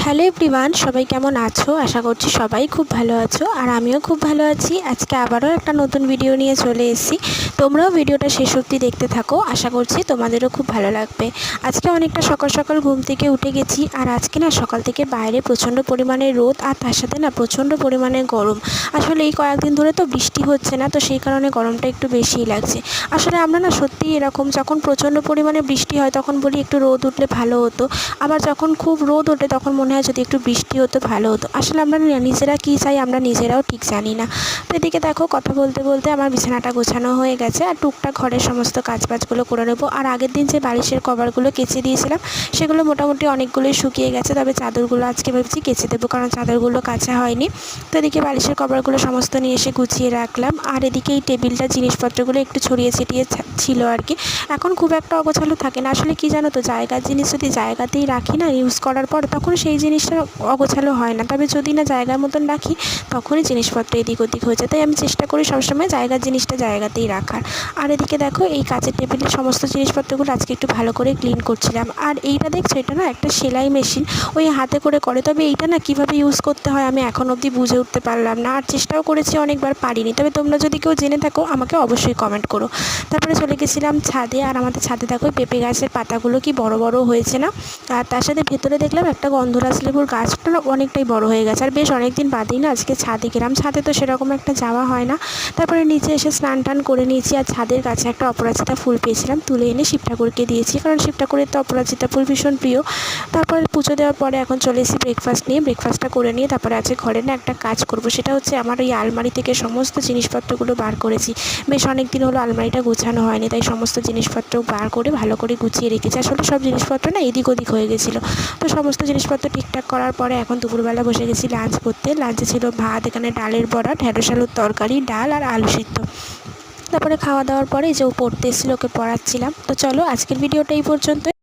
Hello everyone, সবাই কেমন আছো? আশা করছি সবাই খুব ভালো আছো আর আমিও খুব ভালো আছি। আজকে আবারও একটা নতুন ভিডিও নিয়ে চলে এসেছি। তোমরাও ভিডিওটা শেষ অবধি দেখতে থাকো, আশা করছি তোমাদেরও খুব ভালো লাগবে। আজকে অনেকটা সকাল সকাল ঘুম থেকে উঠে গেছি আর আজকে না সকাল থেকে বাইরে প্রচণ্ড পরিমাণে রোদ আর তার সাথে না প্রচণ্ড পরিমাণে গরম। আসলে এই কয়েকদিন ধরে তো বৃষ্টি হচ্ছে না, তো সেই কারণে গরমটা একটু বেশিই লাগছে। আসলে আমরা না সত্যিই এরকম, যখন প্রচণ্ড পরিমাণে বৃষ্টি হয় তখন বলি একটু রোদ উঠলে ভালো হতো, আবার যখন খুব রোদ ওঠে তখন মনে হয় যদি একটু বৃষ্টি হতো ভালো হতো। আসলে আমরা নিজেরা কী চাই আমরা নিজেরাও ঠিক জানি না। তো এদিকে দেখো, কথা বলতে বলতে আমার বিছানাটা গোছানো হয়ে গেছে আর টুকটাক ঘরের সমস্ত কাজবাজগুলো করে নেবো। আর আগের দিন যে বালিশের কভারগুলো কেচে দিয়েছিলাম সেগুলো মোটামুটি অনেকগুলোই শুকিয়ে গেছে, তবে চাদরগুলো আজকে ভাবছি কেচে দেবো, কারণ চাদরগুলো কাচা হয়নি। তো এদিকে বালিশের কভারগুলো সমস্ত নিয়ে এসে গুছিয়ে রাখলাম। আর এদিকে এই টেবিলটা জিনিসপত্রগুলো একটু ছড়িয়ে ছিটিয়ে ছিল আর কি। এখন খুব একটা অগোছালো থাকে না। আসলে কি জানো তো, জায়গার জিনিস যদি জায়গাতেই রাখি না ইউজ করার পর, তখন সেই জিনিসটা অগোছালো হয় না। তবে যদি না জায়গার মতন রাখি তখনই জিনিসপত্র এদিক ওদিক হয়ে যায়। তাই আমি চেষ্টা করি সবসময় জায়গার জিনিসটা জায়গাতেই রাখার। আর এদিকে দেখো, এই কাচের টেবিলের সমস্ত জিনিসপত্রগুলো আজকে একটু ভালো করে ক্লিন করছিলাম। আর এইটা দেখছো, এটা না একটা সেলাই মেশিন, ওই হাতে করে করে। তবে এইটা না কীভাবে ইউজ করতে হয় আমি এখন অবধি বুঝে উঠতে পারলাম না, আর চেষ্টাও করেছি অনেকবার, পারিনি। তবে তোমরা যদি কেউ জেনে থাকো আমাকে অবশ্যই কমেন্ট করো। তারপরে চলে গেছিলাম ছাদে, আর আমাদের ছাদে দেখো পেঁপে গাছের পাতাগুলো কি বড় বড় হয়েছে না। আর তার সাথে ভেতরে দেখলাম একটা গন্ধরাজ লেবুর গাছটা অনেকটাই বড় হয়ে গেছে। আর বেশ অনেক দিন বাদেই না আজকে ছাদে গেলাম, ছাদে তো সেরকম একটা যাওয়া হয় না। তারপরে নিচে এসে স্নান টান করে নিয়েছি, আর ছাদের কাছে একটা অপরাজিতা ফুল পেয়েছিলাম, তুলে এনে শিব ঠাকুরকে দিয়েছি, কারণ শিব ঠাকুরের তো অপরাজিতা ফুল ভীষণ প্রিয়। তারপরে পুজো দেওয়ার পরে এখন চলে এসেছি ব্রেকফাস্ট নিয়ে। ব্রেকফাস্টটা করে নিয়ে তারপরে আছে ঘরে না একটা কাজ করব, সেটা হচ্ছে আমার ওই আলমারি থেকে সমস্ত জিনিসপত্রগুলো বার করেছি। বেশ অনেক দিন হলো আলমারিটা গোছানো হয়নি, তাই সমস্ত জিনিসপত্র বার করে ভালো করে গুছিয়ে রেখেছি। আসলে সব জিনিসপত্র না এদিক ওদিক হয়ে গেছিলো। তো সমস্ত জিনিসপত্র ঠিকঠাক করার পরে এখন দুপুরবেলা বসে গেছি লাঞ্চ করতে। লাঞ্চে ছিল ভাত, এখানে ডালের বড়া, ঢেঁড়স আলুর তরকারি, ডাল আর আলু সিদ্ধ। তারপরে খাওয়া দাওয়ার পরে যে ও পড়তে এসেছিলো ওকে পড়াচ্ছিলাম। তো চলো আজকের ভিডিওটা এই পর্যন্ত।